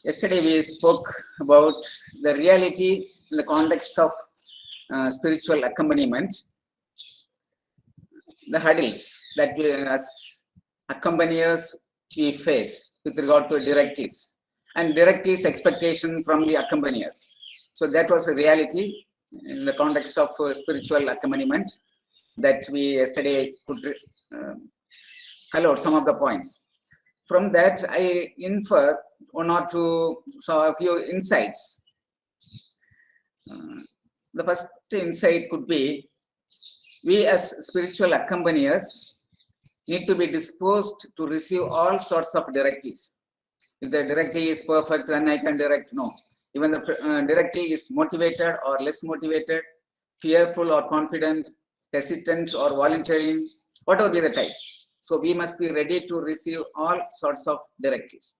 Yesterday we spoke about the reality in the context of spiritual accompaniment, the hurdles that we as accompaniers we face with regard to directives and directives expectation from the accompaniers. So that was a reality in the context of spiritual accompaniment that we yesterday could highlight some of the points. From that, I infer one or two, so a few insights. The first insight could be we as spiritual accompaniers need to be disposed to receive all sorts of directives. If the directive is perfect, then I can direct. No. Even the directive is motivated or less motivated, fearful or confident, hesitant or volunteering, whatever be the type. So we must be ready to receive all sorts of directives.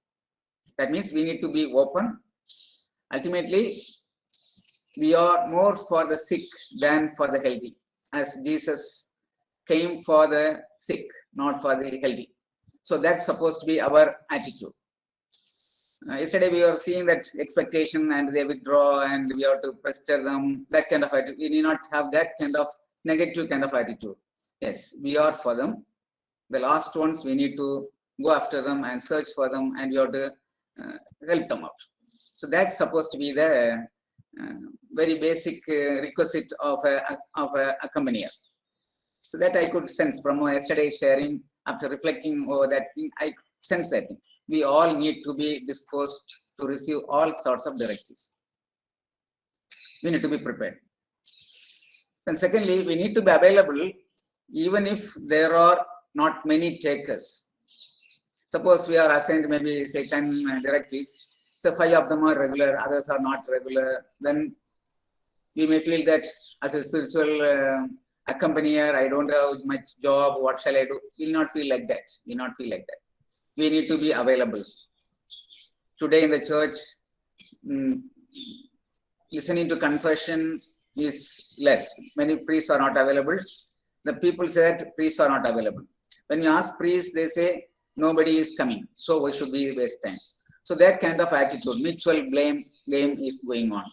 That means we need to be open. Ultimately, we are more for the sick than for the healthy, as Jesus came for the sick, not for the healthy. So that's supposed to be our attitude. Yesterday we were seeing that expectation and they withdraw and we have to pester them, that kind of attitude. We need not have that kind of negative kind of attitude. Yes, we are for them. The last ones, we need to go after them and search for them and we have to help them out. So that's supposed to be the very basic requisite of a accompanier. So that I could sense from yesterday's sharing. After reflecting over that thing, I sense that thing. We all need to be disposed to receive all sorts of directives. We need to be prepared. And secondly, we need to be available even if there are not many takers. Suppose we are assigned maybe say 10 directives. So 5 of them are regular, others are not regular. Then we may feel that as a spiritual accompanier, I don't have much job, what shall I do? We will not feel like that. We will not feel like that. We need to be available. Today in the church, listening to confession is less. Many priests are not available. The people say that priests are not available. When you ask priests, they say nobody is coming. So we should be waste time. So that kind of attitude, mutual blame is going on.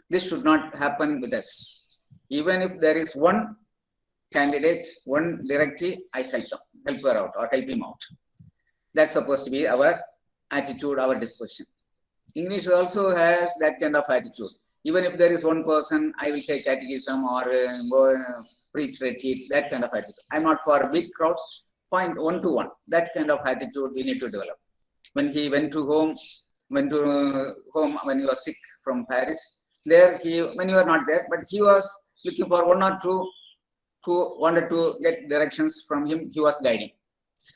This should not happen with us. Even if there is one candidate, one directive, I help her out or help him out. That's supposed to be our attitude, our disposition. English also has that kind of attitude. Even if there is one person, I will take catechism or go preach retreat, that kind of attitude. I'm not for a big crowd, point one-to-one. That kind of attitude we need to develop. When he went to home when he was sick from Paris, when you were not there, but he was looking for one or two who wanted to get directions from him, he was guiding.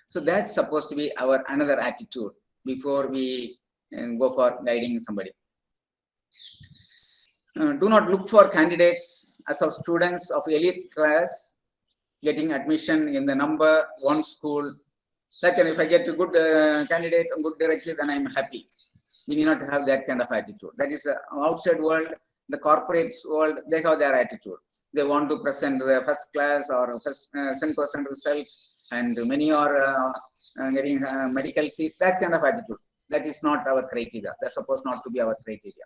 So that's supposed to be our another attitude before we go for guiding somebody. Do not look for candidates as of students of elite class getting admission in the number one school. Second, if I get a good candidate and good directive, then I'm happy. We need not have that kind of attitude. That is outside world, the corporate world, they have their attitude. They want to present the first class or first 10% result, and many are getting medical seat. That kind of attitude. That is not our criteria. That's supposed not to be our criteria.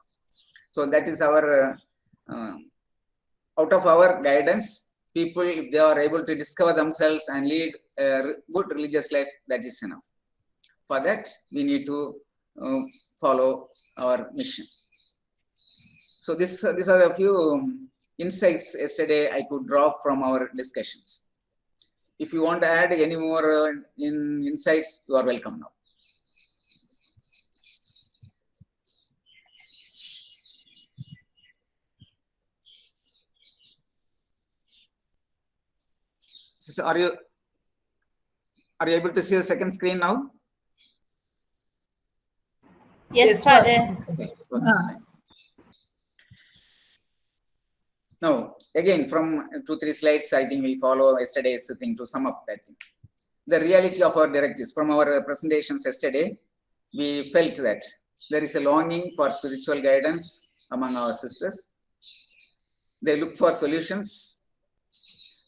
So that is our out of our guidance. People, if they are able to discover themselves and lead a good religious life, that is enough. For that, we need to follow our mission. So these are a few insights yesterday I could draw from our discussions. If you want to add any more insights, you are welcome now. So are you able to see the second screen now? Yes, Father. Yes. Now, again, from 2-3 slides, I think we follow yesterday's thing to sum up that thing. The reality of our directives. From our presentations yesterday, we felt that there is a longing for spiritual guidance among our sisters. They look for solutions.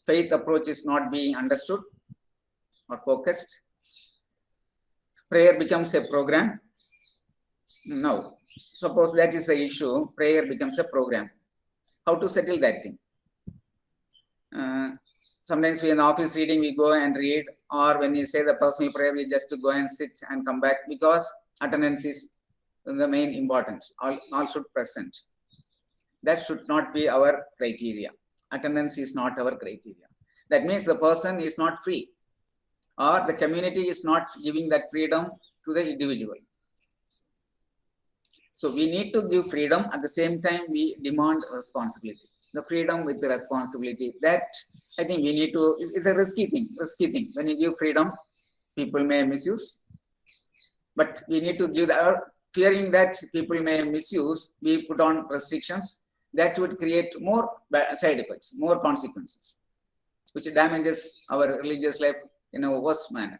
Faith approach is not being understood or focused. Prayer becomes a program. Now, suppose that is the issue, prayer becomes a program. How to settle that thing? Sometimes we in office reading, we go and read, or when we say the personal prayer, we just go and sit and come back, because attendance is the main importance. All should present. That should not be our criteria. Attendance is not our criteria. That means the person is not free, or the community is not giving that freedom to the individual. So we need to give freedom. At the same time, we demand responsibility. The freedom with the responsibility, that I think we need to, it's a risky thing. When you give freedom, people may misuse. But we need to give that, fearing that people may misuse, we put on restrictions that would create more side effects, more consequences, which damages our religious life in a worse manner.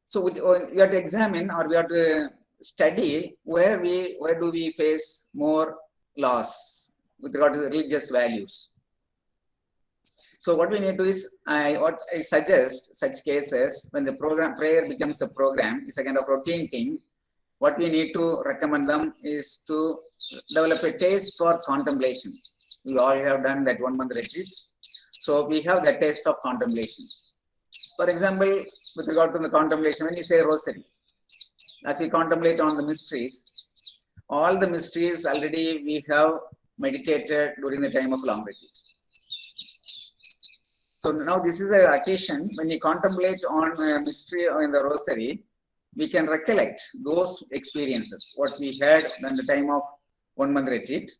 So we have to examine, or we have to study where do we face more loss with regard to the religious values. So what we need to do is, what I suggest, such cases when the prayer becomes a program, is a kind of routine thing. What we need to recommend them is to develop a taste for contemplation. We all have done that 1 month retreat, so we have the taste of contemplation. For example, with regard to the contemplation, when you say rosary, as we contemplate on the mysteries, all the mysteries already we have meditated during the time of long retreat. So now this is an occasion when we contemplate on a mystery or in the rosary, we can recollect those experiences, what we had at the time of 1 month retreat.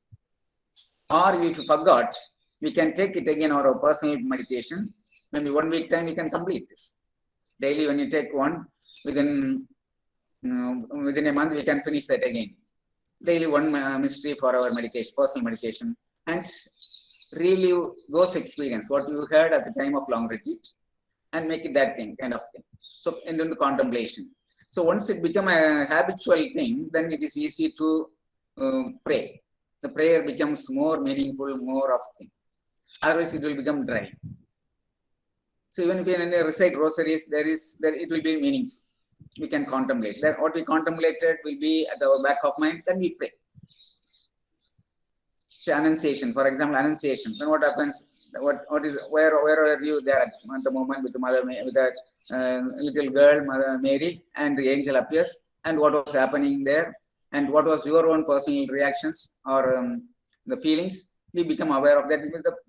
Or if you forgot, we can take it again on our personal meditation. Maybe 1 week time we can complete this. Daily when you take one, within a month we can finish that again. Daily one mystery for our meditation, personal meditation, and relive those experiences, what you had at the time of long retreat, and make it that thing, kind of thing. So into contemplation. So once it become a habitual thing, then it is easy to pray. The prayer becomes more meaningful, more of thing. Otherwise it will become dry. So even if we recite rosaries, it will be meaningful. We can contemplate. Then what we contemplated will be at our back of mind, then we pray. Say Annunciation, for example, Annunciation. Then what happens? Where are you there at the moment with the mother, with that little girl, Mother Mary, and the angel appears, and what was happening there, and what was your own personal reactions or the feelings? We become aware of that.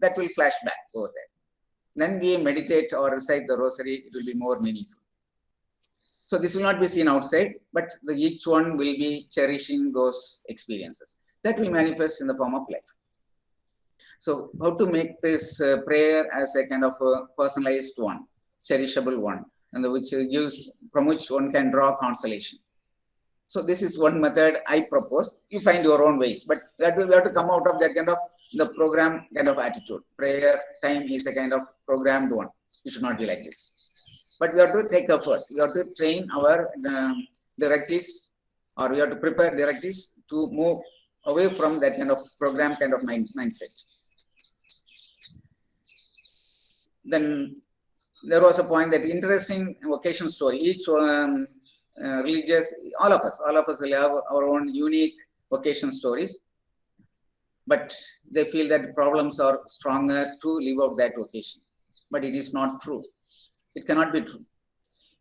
That will flash back over there. Then we meditate or recite the rosary. It will be more meaningful. So this will not be seen outside, but each one will be cherishing those experiences. That will manifest in the form of life. So how to make this prayer as a kind of a personalized one, cherishable one, and from which one can draw consolation. So this is one method I propose. You find your own ways, but that we have to come out of that kind of the program kind of attitude. Prayer time is a kind of programmed one. It should not be like this. But we have to take effort. We have to train our directees, or we have to prepare directees to move away from that kind of program kind of mindset. Then there was a point that interesting vocation story. Each religious, all of us will have our own unique vocation stories, but they feel that problems are stronger to live out that vocation. But it is not true. It cannot be true.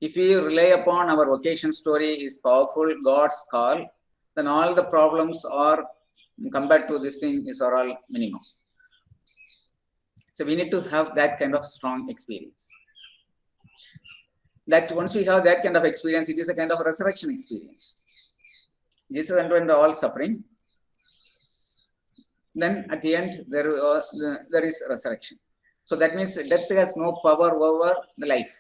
If we rely upon our vocation story is powerful, God's call, then all the problems are, compared to this thing, are all minimum. So we need to have that kind of strong experience. That once we have that kind of experience, it is a kind of resurrection experience. Jesus underwent all suffering. Then at the end, there is resurrection. So that means death has no power over the life.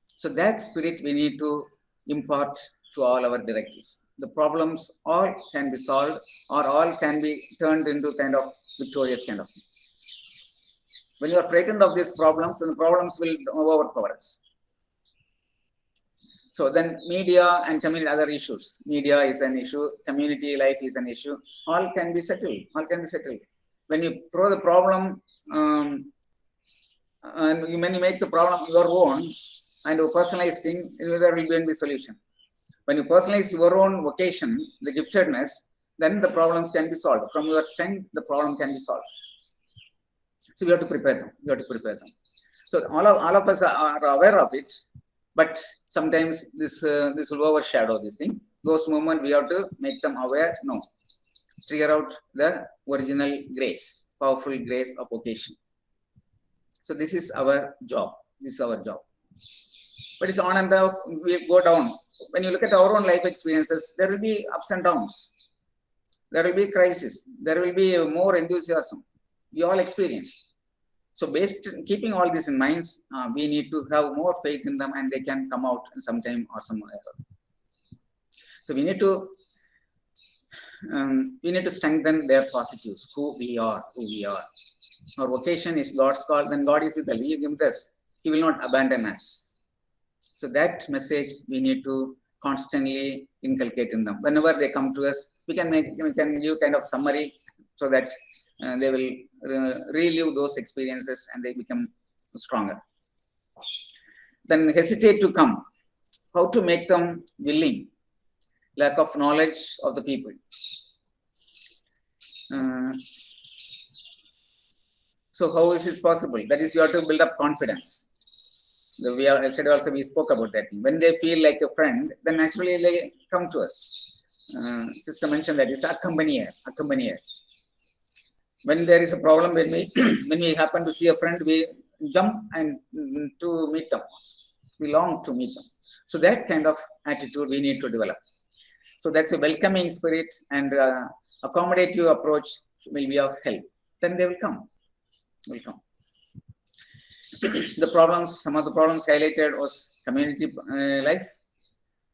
So that spirit we need to impart to all our directees. The problems all can be solved, or all can be turned into kind of victorious kind of thing. When you are frightened of these problems, then the problems will overpower us. So then media and community, other issues. Media is an issue, community life is an issue. All can be settled. When you throw the problem, and when you make the problem your own and a personalized thing, there will be a solution. When you personalize your own vocation, the giftedness, then the problems can be solved. From your strength, the problem can be solved. So you have to prepare them. You have to prepare them. So all of us are aware of it, but sometimes this will overshadow this thing. Those moments we have to make them aware. No, trigger out the original grace, powerful grace of vocation. So this is our job. This is our job. But it's on and off. We go down. When you look at our own life experiences, there will be ups and downs. There will be crisis. There will be more enthusiasm. We all experienced. So keeping all this in mind, we need to have more faith in them, and they can come out sometime or somewhere. So we need to strengthen their positives, who we are. Our vocation is God's call. When God is with us, He will not abandon us. So that message we need to constantly inculcate in them. Whenever they come to us, we can give kind of summary so that they will relive those experiences and they become stronger. Then hesitate to come. How to make them willing? Lack of knowledge of the people. So how is it possible? That is, you have to build up confidence. We spoke about that thing. When they feel like a friend, then naturally they come to us. Sister mentioned that it's accompanier. When there is a problem, when we happen to see a friend, we jump and to meet them. We long to meet them. So that kind of attitude we need to develop. So that's a welcoming spirit, and accommodative approach will be of help. Then they will come. Some of the problems highlighted was community life,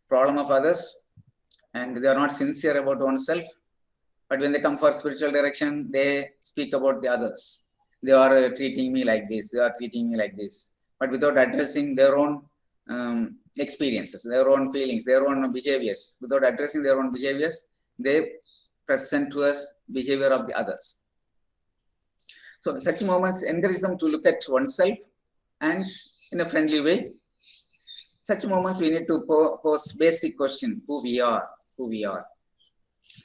problem of others, and they are not sincere about oneself. But when they come for spiritual direction, they speak about the others. They are treating me like this. They are treating me like this. But without addressing their own experiences, their own feelings, their own behaviors. Without addressing their own behaviors, they present to us behavior of the others. So such moments encourage them to look at oneself and in a friendly way. Such moments we need to pose basic question: who we are.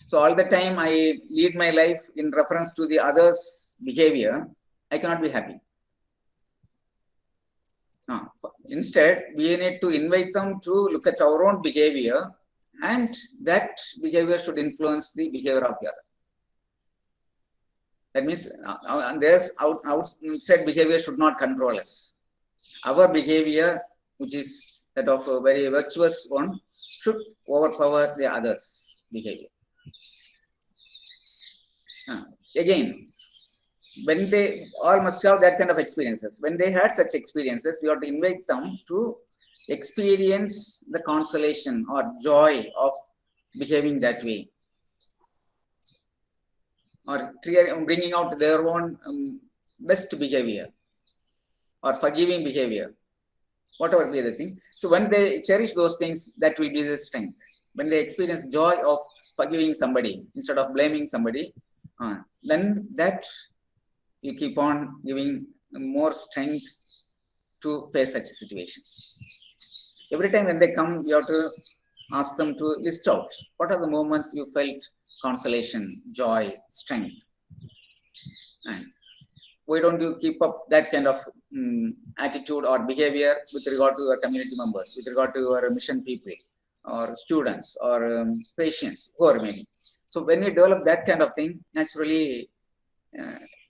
So all the time I lead my life in reference to the others' behavior, I cannot be happy. Instead, we need to invite them to look at our own behavior, and that behavior should influence the behavior of the other. That means there's outside behavior should not control us. Our behavior, which is that of a very virtuous one, should overpower the others' behavior. Again, when they all must have that kind of experiences. When they had such experiences, we have to invite them to experience the consolation or joy of behaving that way, or bringing out their own best behavior or forgiving behavior, whatever be the thing. So when they cherish those things, that will be the strength. When they experience joy of forgiving somebody instead of blaming somebody, then that will keep on giving more strength to face such situations. Every time when they come, you have to ask them to list out what are the moments you felt consolation, joy, strength. And why don't you keep up that kind of attitude or behavior with regard to your community members, with regard to your mission people or students or patients, whoever maybe. So when we develop that kind of thing, naturally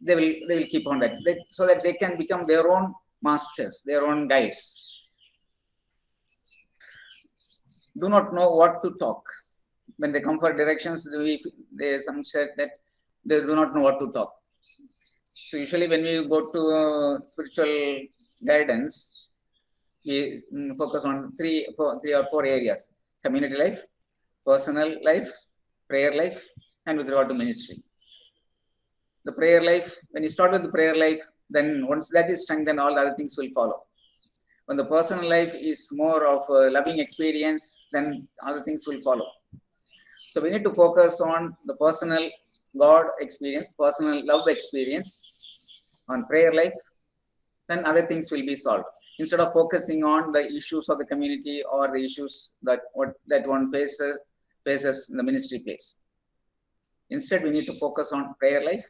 they will keep on that, so that they can become their own masters, their own guides. Do not know what to talk. When they come for directions, some said that they do not know what to talk. So usually when we go to spiritual guidance, we focus on three or four areas: community life, personal life, prayer life, and with regard to ministry. The prayer life, when you start with the prayer life, then once that is strengthened, all the other things will follow. When the personal life is more of a loving experience, then other things will follow. So we need to focus on the personal God experience, personal love experience, on prayer life, then other things will be solved. instead of focusing on the issues of the community or the issues that one faces in the ministry place. Instead, we need to focus on prayer life,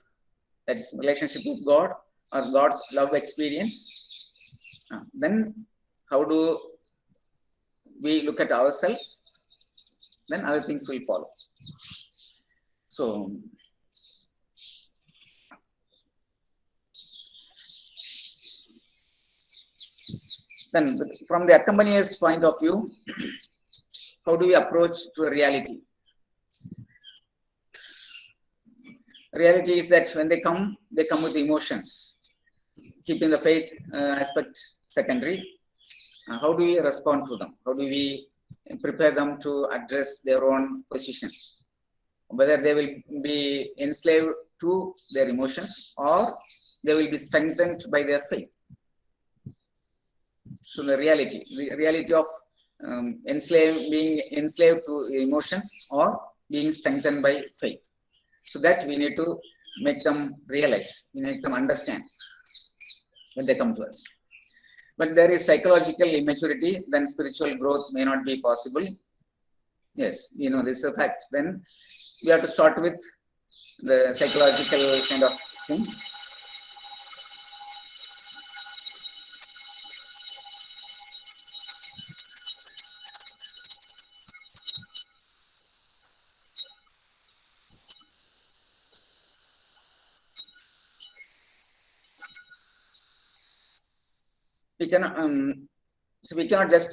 that is relationship with God or God's love experience. Then how do we look at ourselves? Then other things will follow. So then from the accompanyer's point of view, how do we approach to a reality? Reality is that when they come with emotions, keeping the faith aspect secondary. How do we respond to them? How do we prepare them to address their own position? Whether they will be enslaved to their emotions or they will be strengthened by their faith. So the reality of being enslaved to emotions or being strengthened by faith. So that we need to make them realize, we make them understand when they come to us. But there is psychological immaturity, then spiritual growth may not be possible. Yes, this is a fact. Then we have to start with the psychological kind of thing. We cannot just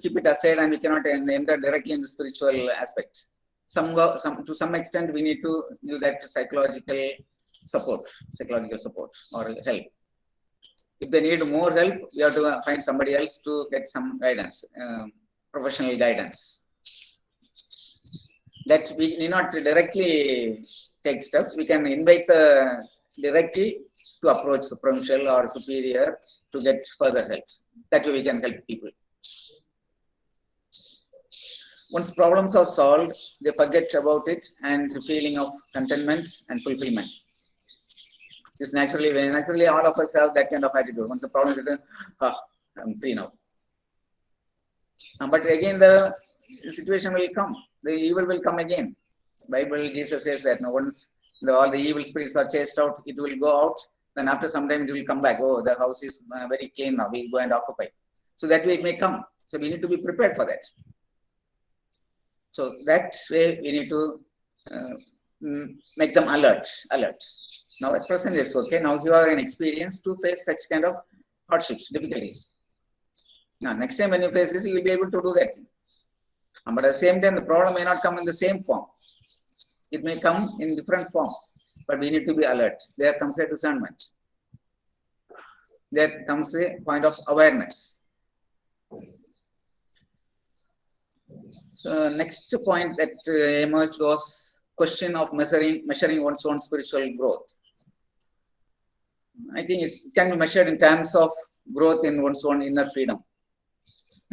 keep it aside and we cannot enter directly in the spiritual aspect. To some extent, we need to do that psychological support or help. If they need more help, we have to find somebody else to get some guidance, professional guidance. That we need not directly take steps. We can invite directly to approach the provincial or superior to get further help. That way we can help people. Once problems are solved, they forget about it and the feeling of contentment and fulfillment. This naturally all of us have that kind of attitude. Once the problem is done, I'm free now. But again, the situation will come. The evil will come again. Bible, Jesus says that once all the evil spirits are chased out, it will go out. Then after some time, it will come back. Oh, the house is very clean now. We'll go and occupy. So that way it may come. So we need to be prepared for that. So that way we need to make them alert. Now at present it's okay. Now you are an experience to face such kind of hardships, difficulties. Now next time when you face this, you will be able to do that thing. But at the same time, the problem may not come in the same form. It may come in different forms. But we need to be alert. There comes a discernment. There comes a point of awareness. So next point that emerged was question of measuring one's own spiritual growth. I think it can be measured in terms of growth in one's own inner freedom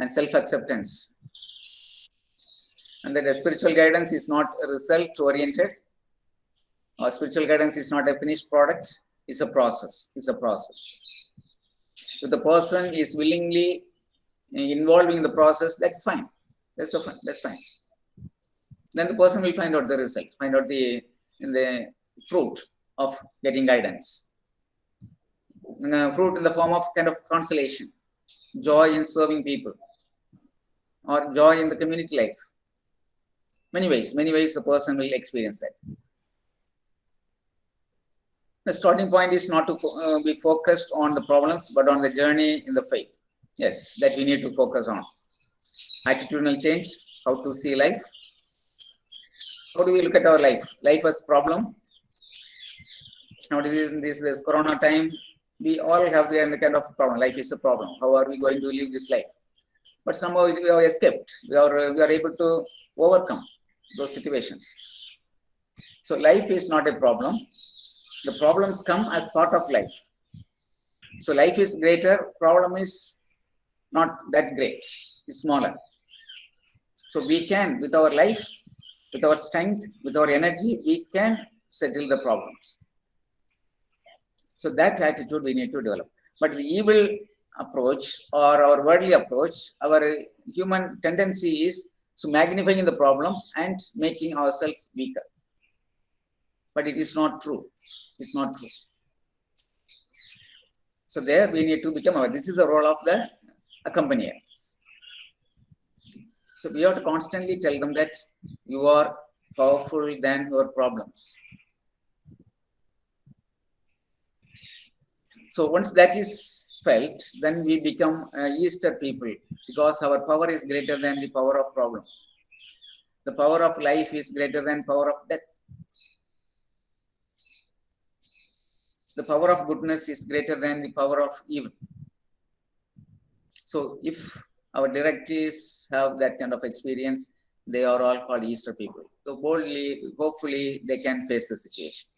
and self-acceptance. And that the spiritual guidance is not result-oriented. Or spiritual guidance is not a finished product, it's a process. If the person is willingly involved in the process, that's fine. That's fine. Then the person will find out the result, find out the fruit of getting guidance. Fruit in the form of kind of consolation, joy in serving people, or joy in the community life. Many ways the person will experience that. The starting point is not to be focused on the problems, but on the journey in the faith. Yes, that we need to focus on. Attitudinal change, how to see life. How do we look at our life? Life as problem. Now, in this corona time, we all have the kind of problem. Life is a problem. How are we going to live this life? But somehow we have escaped. We are able to overcome those situations. So life is not a problem. The problems come as part of life. So life is greater, problem is not that great, it's smaller. So we can, with our life, with our strength, with our energy, we can settle the problems. So that attitude we need to develop. But the evil approach or our worldly approach, our human tendency is to magnifying the problem and making ourselves weaker. But it is not true. It's not true. So there we need to become aware. This is the role of the accompaniers. So we have to constantly tell them that you are powerful than your problems. So once that is felt, then we become Easter people, because our power is greater than the power of problem. The power of life is greater than power of death. The power of goodness is greater than the power of evil. So if our directees have that kind of experience, they are all called Easter people. So boldly, hopefully they can face the situation.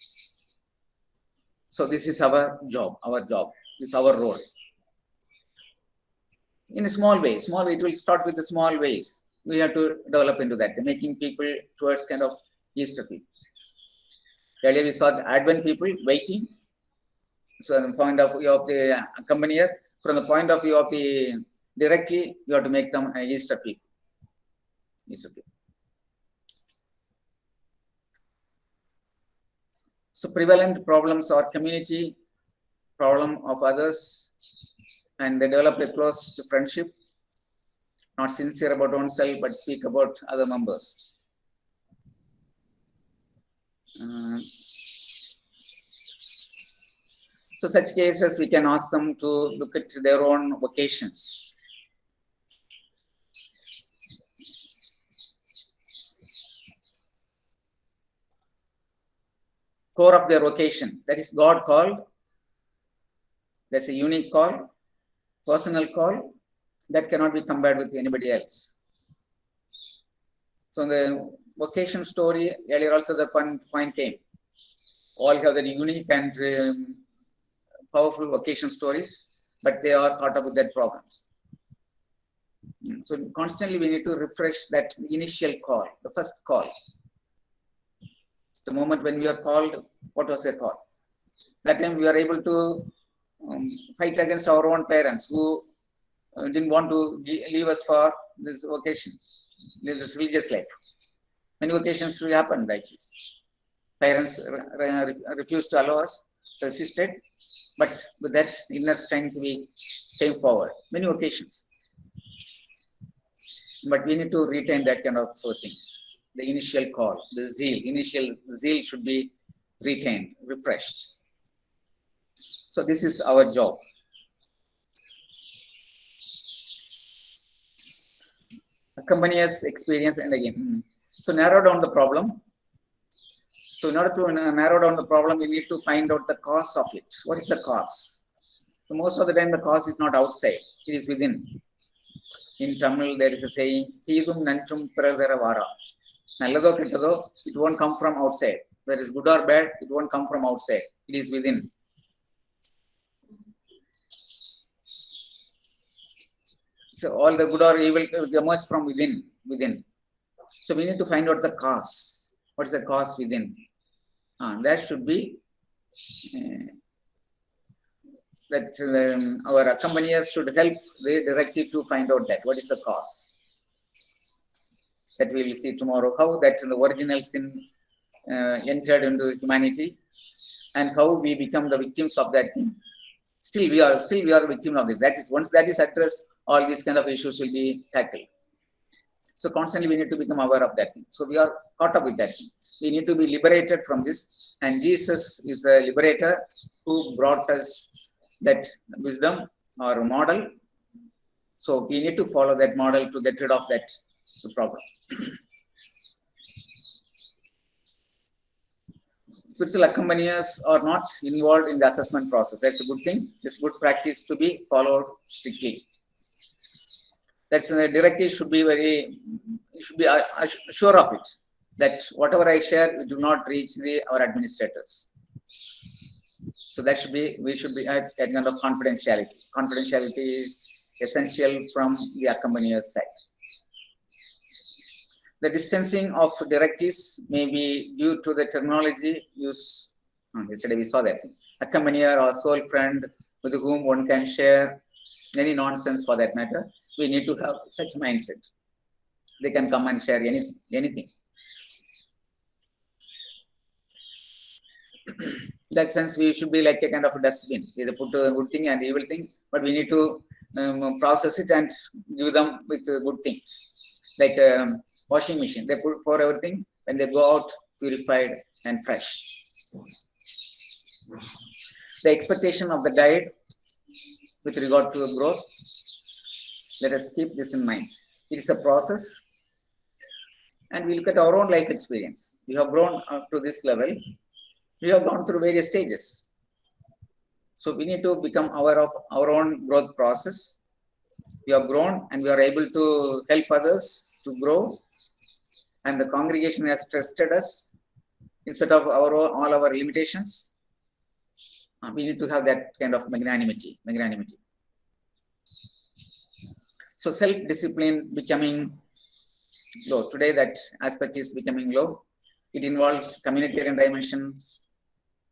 So this is our job, this is our role. In a small way, it will start with the small ways. We have to develop into that, making people towards kind of Easter people. Earlier we saw the Advent people waiting. So from the point of view of the accompanier, from the point of view of the directly, you have to make them Easter people. Easter people. So prevalent problems are community, problem of others, and they develop a close friendship, not sincere about oneself, but speak about other members. So such cases, we can ask them to look at their own vocations. Core of their vocation, that is God called. That's a unique call, personal call, that cannot be compared with anybody else. So in the vocation story, earlier also the point came. All have their unique and powerful vocation stories, but they are caught up with their problems. So constantly we need to refresh that initial call, the first call. The moment when we are called, what was the call? That time we are able to fight against our own parents who didn't want to leave us for this vocation, this religious life. Many occasions will happen like this. Parents refused to allow us, resisted, but with that inner strength we came forward. Many occasions. But we need to retain that kind of thing. The initial call, the zeal, initial zeal should be retained, refreshed. So this is our job. Accompaniers experience and again. So narrow down the problem. So in order to narrow down the problem, we need to find out the cause of it. What is the cause? So most of the time the cause is not outside, it is within. In Tamil there is a saying, Teedum Nanchum Piraveravara. Nallado Kittado, it won't come from outside. Whether it's good or bad, it won't come from outside. It is within. So all the good or evil will emerge from within. So we need to find out the cause. What is the cause within? That should be that our accompaniers should help the directive to find out that. What is the cause? That we will see tomorrow. How that the original sin entered into humanity, and how we become the victims of that thing. Still we are victim of it. That is, once that is addressed, all these kind of issues will be tackled. So constantly we need to become aware of that thing. So we are caught up with that thing. We need to be liberated from this. And Jesus is a liberator who brought us that wisdom or model. So we need to follow that model to get rid of that problem. Spiritual accompaniers are not involved in the assessment process. That's a good thing. It's good practice to be followed strictly. That's the directive should be sure of it, that whatever I share, we do not reach our administrators. So that should be, we should be at that kind of confidentiality. Confidentiality is essential from the accompanyer's side. The distancing of directives may be due to the terminology used. Yesterday we saw that. Accompanier or soul friend with whom one can share any nonsense for that matter. We need to have such mindset. They can come and share anything. That sense, we should be like a kind of a dustbin. They put a good thing and evil thing, but we need to process it and give them with good things. Like washing machine, they pour everything. When they go out, purified and fresh. The expectation of the guide with regard to growth, let us keep this in mind. It is a process, and we look at our own life experience. We have grown up to this level. We have gone through various stages. So we need to become aware of our own growth process. We have grown and we are able to help others to grow. And the congregation has trusted us in spite of all our limitations. We need to have that kind of magnanimity. So self-discipline becoming low. Today that aspect is becoming low. It involves communitarian dimensions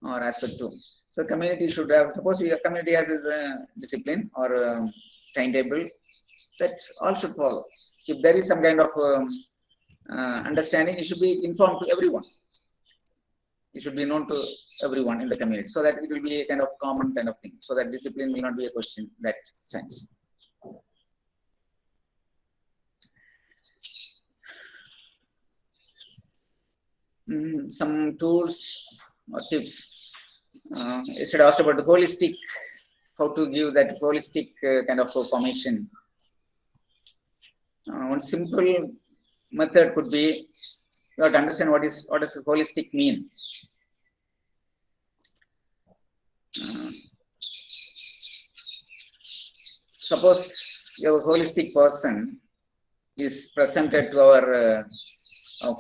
or aspect too. So community should have, suppose a community has a discipline or a timetable, that all should follow. If there is some kind of understanding, it should be informed to everyone. It should be known to everyone in the community, so that it will be a kind of common kind of thing, so that discipline will not be a question in that sense. Some tools or tips. Yesterday I asked about the holistic, how to give that holistic kind of formation. One simple method could be, you have to understand what does holistic mean. Suppose your holistic person is presented to our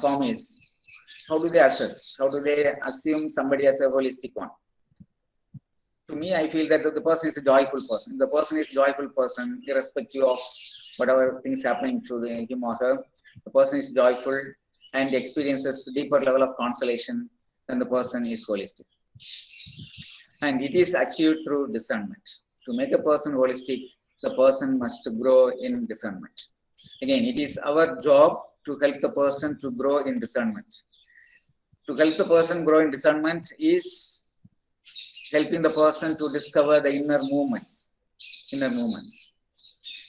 formies. How do they assess? How do they assume somebody as a holistic one? To me, I feel that the person is a joyful person. The person is a joyful person, irrespective of whatever things happening to him or her. The person is joyful and experiences deeper level of consolation when the person is holistic. And it is achieved through discernment. To make a person holistic, the person must grow in discernment. Again, it is our job to help the person to grow in discernment. To help the person grow in discernment is helping the person to discover the inner movements.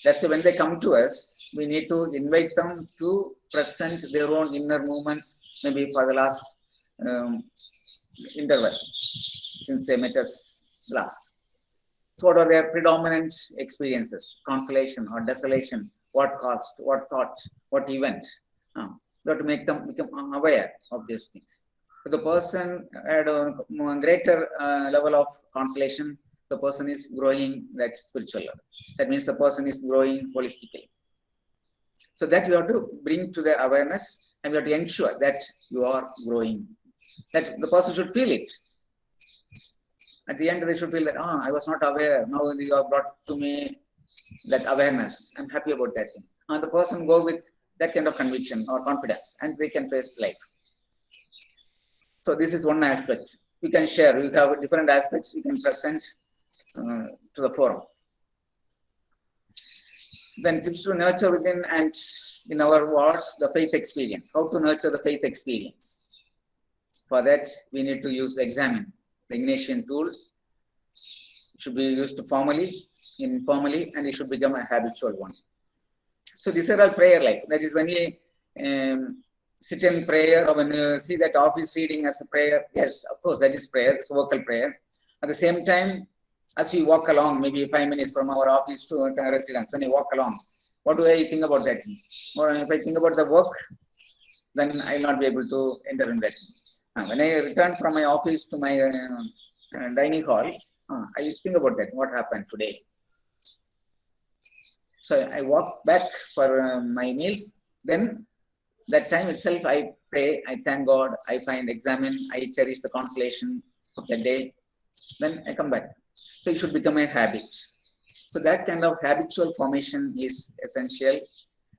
That's why when they come to us, we need to invite them to present their own inner movements, maybe for the last interval, since they met us last. So what are their predominant experiences? Consolation or desolation? What caused? What thought? What event? You have to make them become aware of these things. If the person had a greater level of consolation, the person is growing that spiritual level. That means the person is growing holistically. So that you have to bring to their awareness, and you have to ensure that you are growing. That the person should feel it. At the end, they should feel that, I was not aware. Now you have brought to me that awareness. I'm happy about that thing. And the person go with that kind of conviction or confidence, and they can face life. So this is one aspect. We can share. We have different aspects we can present to the forum. Then tips to nurture within and in our words the faith experience. How to nurture the faith experience? For that, we need to use examine. The Ignatian tool. It should be used formally, informally, and it should become a habitual one. So these are all prayer life. That is when we sit in prayer, or when you see that office reading as a prayer. Yes, of course, that is prayer. It's vocal prayer. At the same time, as we walk along, maybe 5 minutes from our office to our residence, when you walk along, what do I think about that? Or if I think about the work, then I will not be able to enter in that. When I return from my office to my dining hall, I think about that, what happened today. So I walk back for my meals, then that time itself I pray, I thank God, I examine, I cherish the consolation of the day, then I come back. So it should become a habit. So that kind of habitual formation is essential.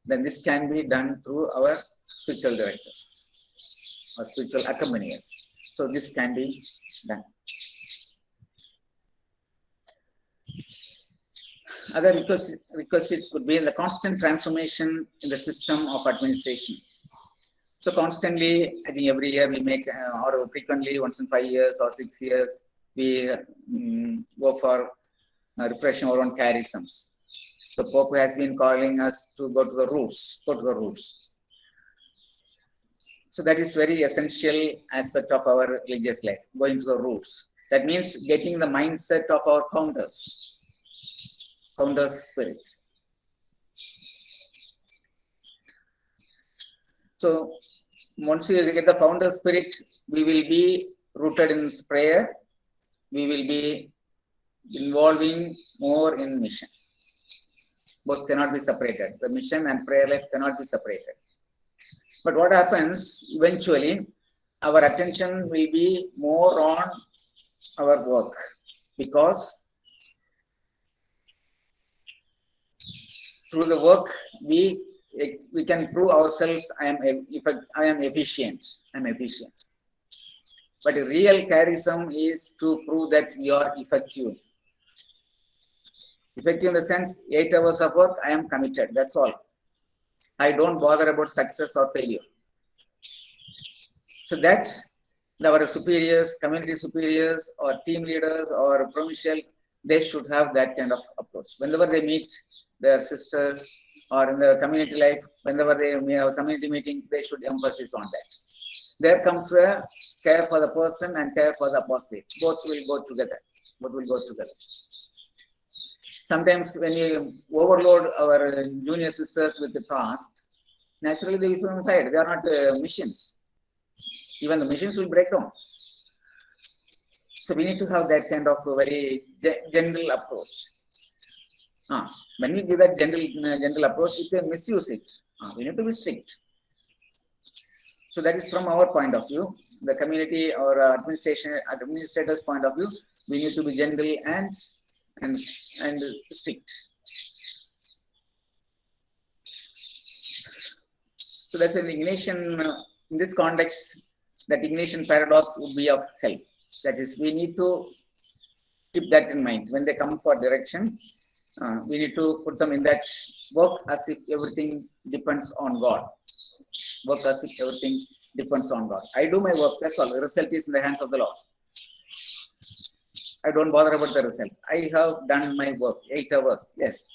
Then this can be done through our spiritual directors or spiritual accompaniers. So this can be done. Other requisites could be the constant transformation in the system of administration. So constantly, I think every year we make, or frequently once in 5 years or 6 years, we go for refreshing our own charisms. The Pope has been calling us to go to the roots, So that is very essential aspect of our religious life, going to the roots. That means getting the mindset of our founders spirit. So once we get the founder spirit, we will be rooted in prayer. We will be involving more in mission. Both cannot be separated. The mission and prayer life cannot be separated. But what happens eventually, our attention will be more on our work, because through the work we can prove ourselves. I am efficient. But the real charism is to prove that you are effective. Effective in the sense, 8 hours of work, I am committed. That's all. I don't bother about success or failure. So that our superiors, community superiors, or team leaders, or provincials, they should have that kind of approach. Whenever they meet their sisters, or in the community life, whenever they have a community meeting, they should emphasize on that. There comes a care for the person and care for the apostate. Both will go together. Sometimes when you overload our junior sisters with the task, naturally they will feel tired. They are not missions. Even the missions will break down. So we need to have that kind of a very gentle approach. When we give that gentle approach, if they misuse it, we need to be strict. So that is from our point of view, the community or administrators' point of view. We need to be gentle and strict. So that's an Ignatian. In this context, that Ignatian paradox would be of help. That is, we need to keep that in mind when they come for direction. We need to put them in that work as if everything depends on God. I do my work, that's all. The result is in the hands of the Lord. I don't bother about the result. I have done my work, 8 hours, yes.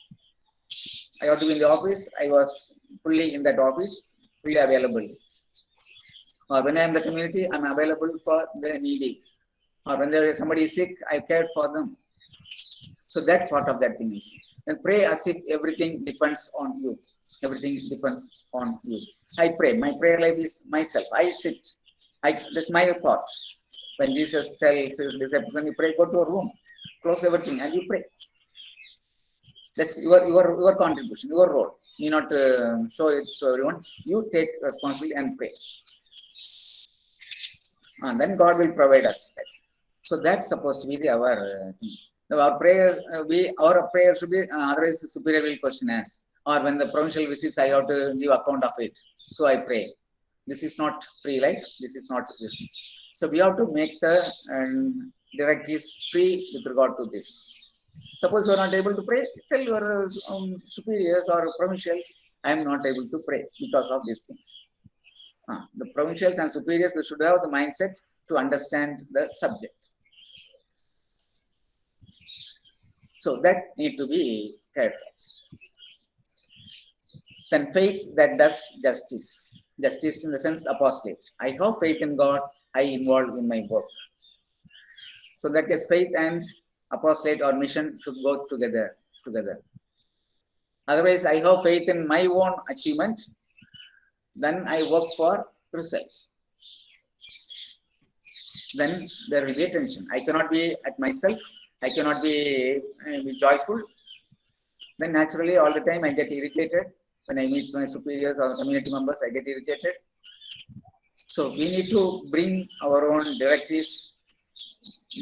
I have to be in the office. I was fully in that office, fully available. Or when I am in the community, I am available for the needy. Or when somebody is sick, I cared for them. So that part of that thing is. And pray as if everything depends on you. I pray. My prayer life is myself. I sit. That's my thought. When Jesus tells his disciples, when you pray, go to a room, close everything, and you pray. That's your contribution, your role. You not show it to everyone. You take responsibility and pray. And then God will provide us that. So that's supposed to be our thing. Our prayer, our prayer should be, otherwise the superior will question us. Or when the provincial visits, I have to give account of it. So I pray. This is not free life. This is not this. So we have to make the directives free with regard to this. Suppose you are not able to pray, tell your superiors or provincials, I am not able to pray because of these things. The provincials and superiors, they should have the mindset to understand the subject. So that need to be careful. Then faith that does justice. Justice in the sense apostolate. I have faith in God, I involve in my work. So that is faith and apostolate or mission should go together. Otherwise, I have faith in my own achievement, then I work for results. Then there will be a tension. I cannot be at myself. I cannot be joyful. Then naturally, all the time I get irritated. When I meet my superiors or community members, I get irritated. So we need to bring our own directives,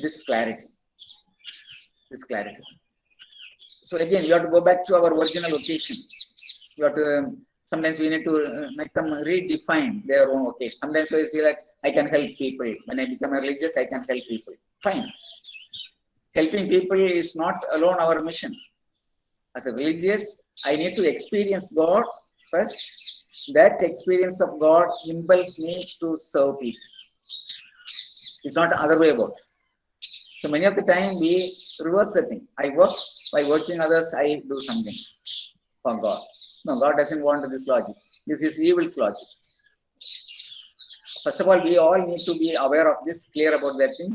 this clarity. So again, you have to go back to our original occasion. You have to, sometimes we need to make them redefine their own occasion. Sometimes we feel like I can help people. When I become a religious, I can help people. Fine. Helping people is not alone our mission. As a religious, I need to experience God first. That experience of God impels me to serve people. It's not the other way about. So many of the time we reverse the thing. I work, by working others, I do something for God. No, God doesn't want this logic. This is evil's logic. First of all, we all need to be aware of this, clear about that thing.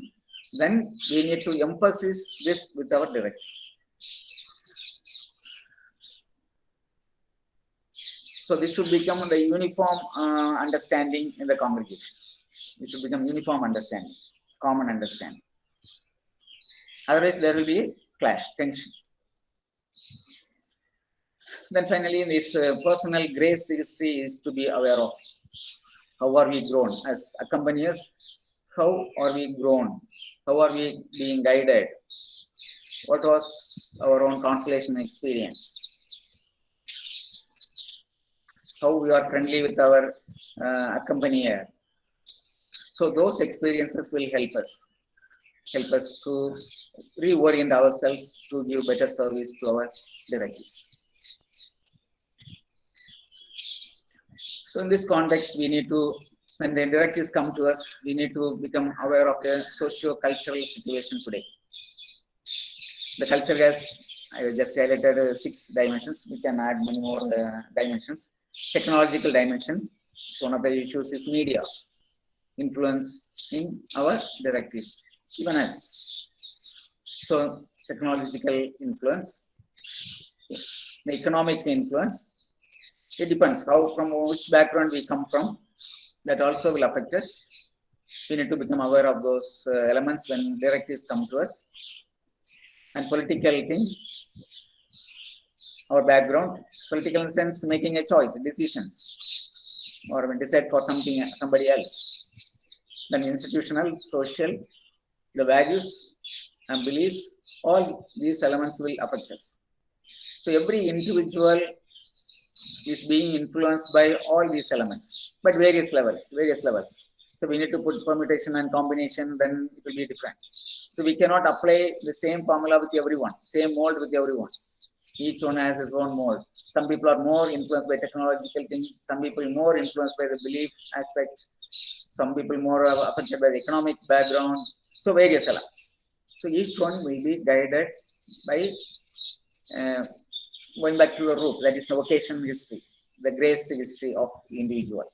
Then we need to emphasize this with our directors. So this should become the uniform understanding in the congregation. It should become uniform understanding, common understanding. Otherwise, there will be a clash, tension. Then finally, this personal grace history is to be aware of. How are we grown as accompaniers? How are we grown? How are we being guided? What was our own consolation experience? How we are friendly with our accompanier. So those experiences will help us to reorient ourselves to give better service to our directives. So in this context, we need to, when the directives come to us, we need to become aware of the socio-cultural situation today. The culture has, I just highlighted 6 dimensions. We can add many more dimensions. Technological dimension. So one of the issues is media influence in our directives, even us. So technological influence, the economic influence. It depends how, from which background we come from. That also will affect us. We need to become aware of those elements when directives come to us. And political thing, our background, political in the sense making a choice, decisions, or decide for something, somebody else. Then institutional, social, the values and beliefs, all these elements will affect us. So every individual is being influenced by all these elements, but various levels. So we need to put permutation and combination, then it will be different. So we cannot apply the same formula with everyone, same mold with everyone. Each one has his own mold. Some people are more influenced by technological things, some people more influenced by the belief aspect, some people more affected by the economic background. So various elements. So each one will be guided by going back to the root, that is the vocation history, the grace history of the individual.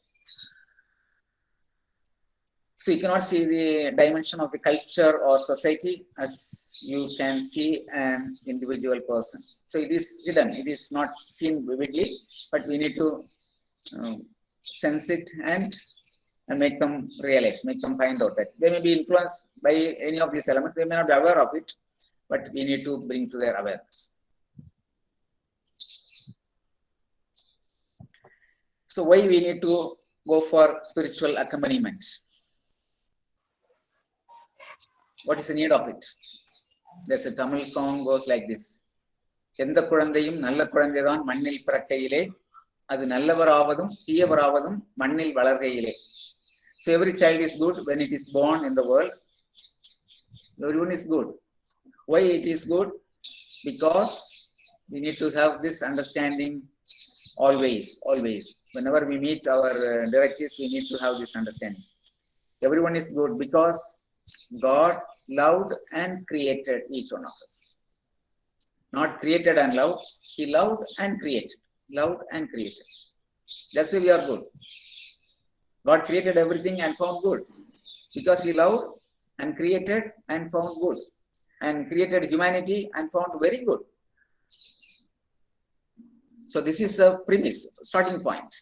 So you cannot see the dimension of the culture or society as you can see an individual person. So it is hidden, it is not seen vividly, but we need to sense it and make them realize, make them find out that they may be influenced by any of these elements. They may not be aware of it, but we need to bring to their awareness. So why we need to go for spiritual accompaniment? What is the need of it? There's a Tamil song goes like this. எந்த குழந்தையும் நல்ல குழந்தைதான் மண்ணில் பிறக்கையிலே, அது நல்லவராவதும் தீயவராவதும் மண்ணில் வளர்கையிலே. So every child is good when it is born in the world. Everyone is good. Why it is good? Because we need to have this understanding always. Whenever we meet our directives, we need to have this understanding. Everyone is good because God loved and created each one of us. Not created and loved, He loved and created. That's why we are good. God created everything and found good because He loved and created and found good, and created humanity and found very good. So this is a premise, starting point.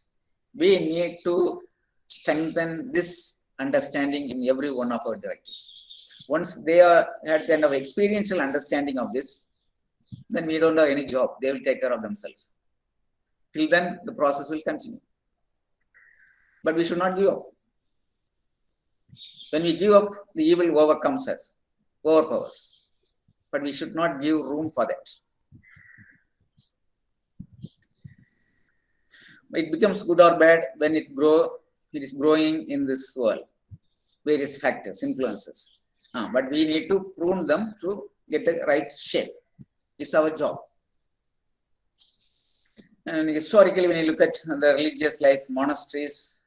We need to strengthen this understanding in every one of our directives. Once they are at the end of experiential understanding of this, then we don't have any job. They will take care of themselves. Till then, the process will continue. But we should not give up. When we give up, the evil overcomes us, overpowers. But we should not give room for that. It becomes good or bad when it is growing in this world. Various factors, influences. But we need to prune them to get the right shape. It's our job. And historically, when you look at the religious life, monasteries,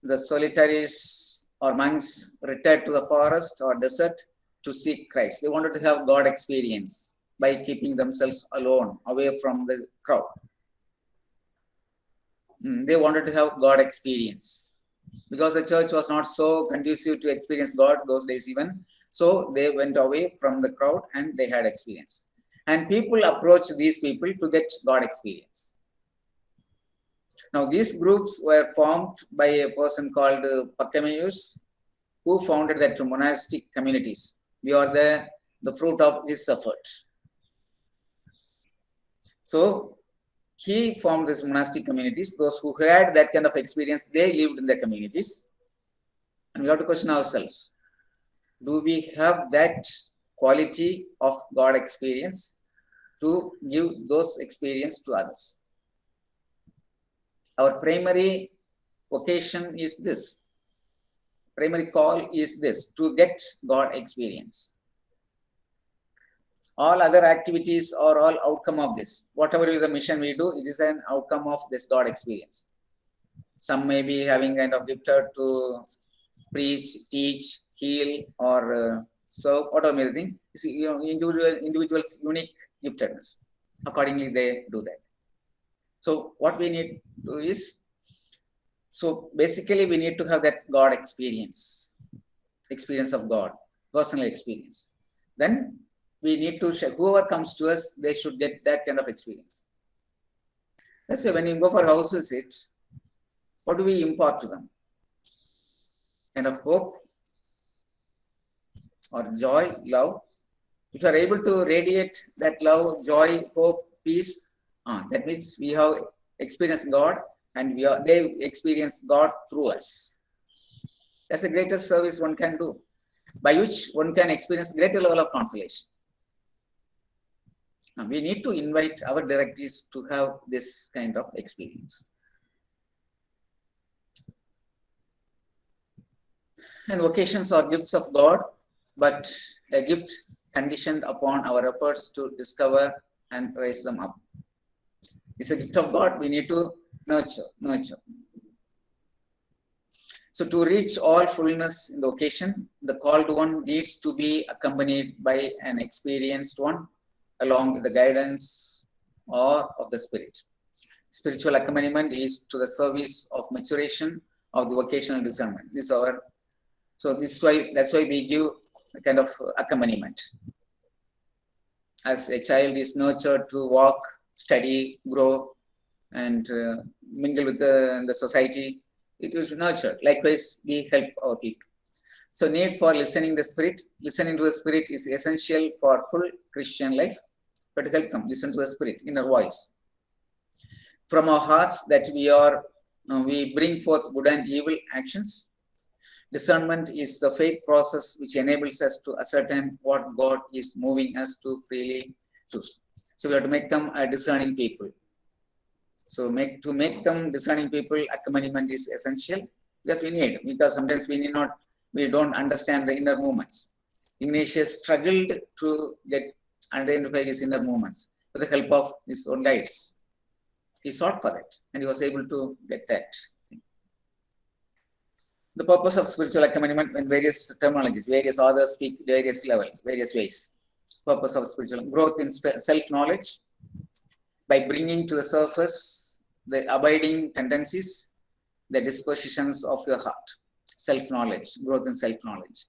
the solitaries or monks retired to the forest or desert to seek Christ. They wanted to have God experience by keeping themselves alone, away from the crowd. They wanted to have God experience because the church was not so conducive to experience God those days even. So they went away from the crowd and they had experience. And people approached these people to get God experience. Now these groups were formed by a person called Pachomius, who founded that monastic communities. We are the fruit of his effort. So he formed these monastic communities. Those who had that kind of experience, they lived in the communities. And we have to question ourselves, do we have that quality of God experience to give those experience to others? Our primary vocation is this. Primary call is this, to get God experience. All other activities are all outcome of this. Whatever is the mission we do, it is an outcome of this God experience. Some may be having kind of gifted to preach, teach, heal, or serve, whatever anything. Individuals' unique giftedness. Accordingly, they do that. So what we need to do is, so basically we need to have that God experience of God, personal experience. Then we need to share, whoever comes to us, they should get that kind of experience. That's why when you go for a house visit, what do we impart to them? Kind of hope or joy, love. If you are able to radiate that love, joy, hope, peace, that means we have experienced God and they experience God through us. That's the greatest service one can do, by which one can experience greater level of consolation. We need to invite our directees to have this kind of experience. And vocations are gifts of God, but a gift conditioned upon our efforts to discover and raise them up. It's a gift of God, we need to nurture. So to reach all fullness in the vocation, the called one needs to be accompanied by an experienced one, along with the guidance or of the Spirit. Spiritual accompaniment is to the service of maturation of the vocational discernment. That's why we give a kind of accompaniment. As a child is nurtured to walk, study, grow, and mingle with the society, it is nurtured. Likewise, we help our people. So need for listening to the Spirit is essential for full Christian life. But to help them listen to the Spirit, inner voice. From our hearts that we bring forth good and evil actions. Discernment is the faith process which enables us to ascertain what God is moving us to freely choose. So we have to make them a discerning people. So to make them discerning people, accompaniment is essential because sometimes we don't understand the inner movements. Ignatius struggled to identify his inner movements with the help of his own lights. He sought for that and he was able to get that. The purpose of spiritual accompaniment in various terminologies, various authors speak various levels, various ways. Purpose of spiritual growth in self-knowledge by bringing to the surface the abiding tendencies, the dispositions of your heart. Self-knowledge, growth in self-knowledge.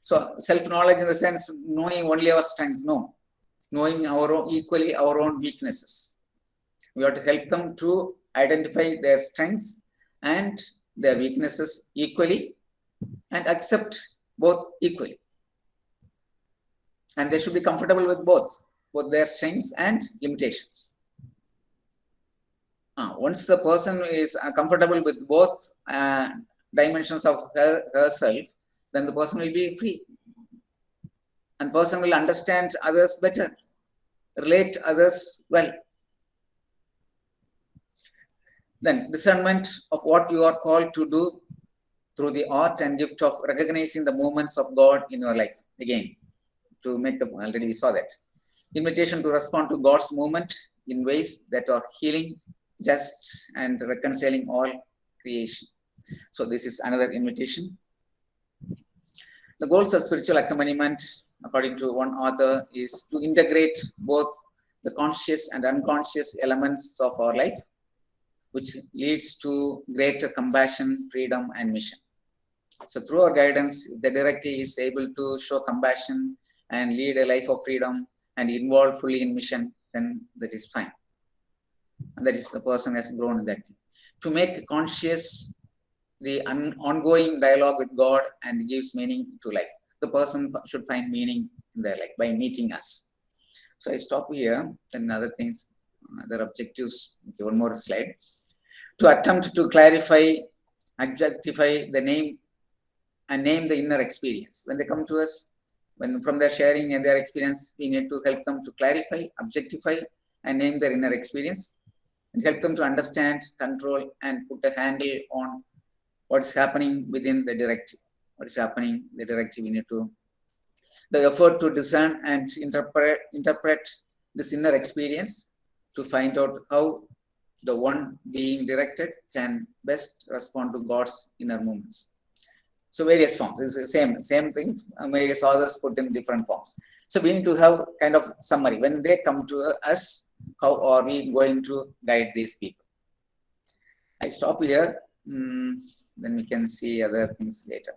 So self-knowledge in the sense knowing only our strengths, no. Knowing equally our own weaknesses. We have to help them to identify their strengths and their weaknesses equally and accept both equally. And they should be comfortable with both their strengths and limitations. Once the person is comfortable with both dimensions of herself, then the person will be free. And person will understand others better, relate others well. Then discernment of what you are called to do through the art and gift of recognizing the movements of God in your life. Again, to make already we saw that. Invitation to respond to God's movement in ways that are healing, just, and reconciling all creation. So this is another invitation. The goals of spiritual accompaniment, according to one author, is to integrate both the conscious and unconscious elements of our life, which leads to greater compassion, freedom, and mission. So through our guidance, if the directee is able to show compassion and lead a life of freedom and involved fully in mission, then that is fine. And that is the person has grown in that thing. To make conscious the ongoing dialogue with God and gives meaning to life. The person should find meaning in their life by meeting us. So I stop here. Then other things, other objectives. Okay, one more slide. To attempt to clarify, objectify the name and name the inner experience. When they come to us, when from their sharing and their experience, we need to help them to clarify, objectify, and name their inner experience, and help them to understand, control, and put a handle on what's happening within the directive. What is happening, the directive, we need to, the effort to discern and interpret this inner experience to find out how the one being directed can best respond to God's inner movements. So various forms, it's the same things, various authors put in different forms. So we need to have kind of summary. When they come to us, how are we going to guide these people? I stop here. Then we can see other things later.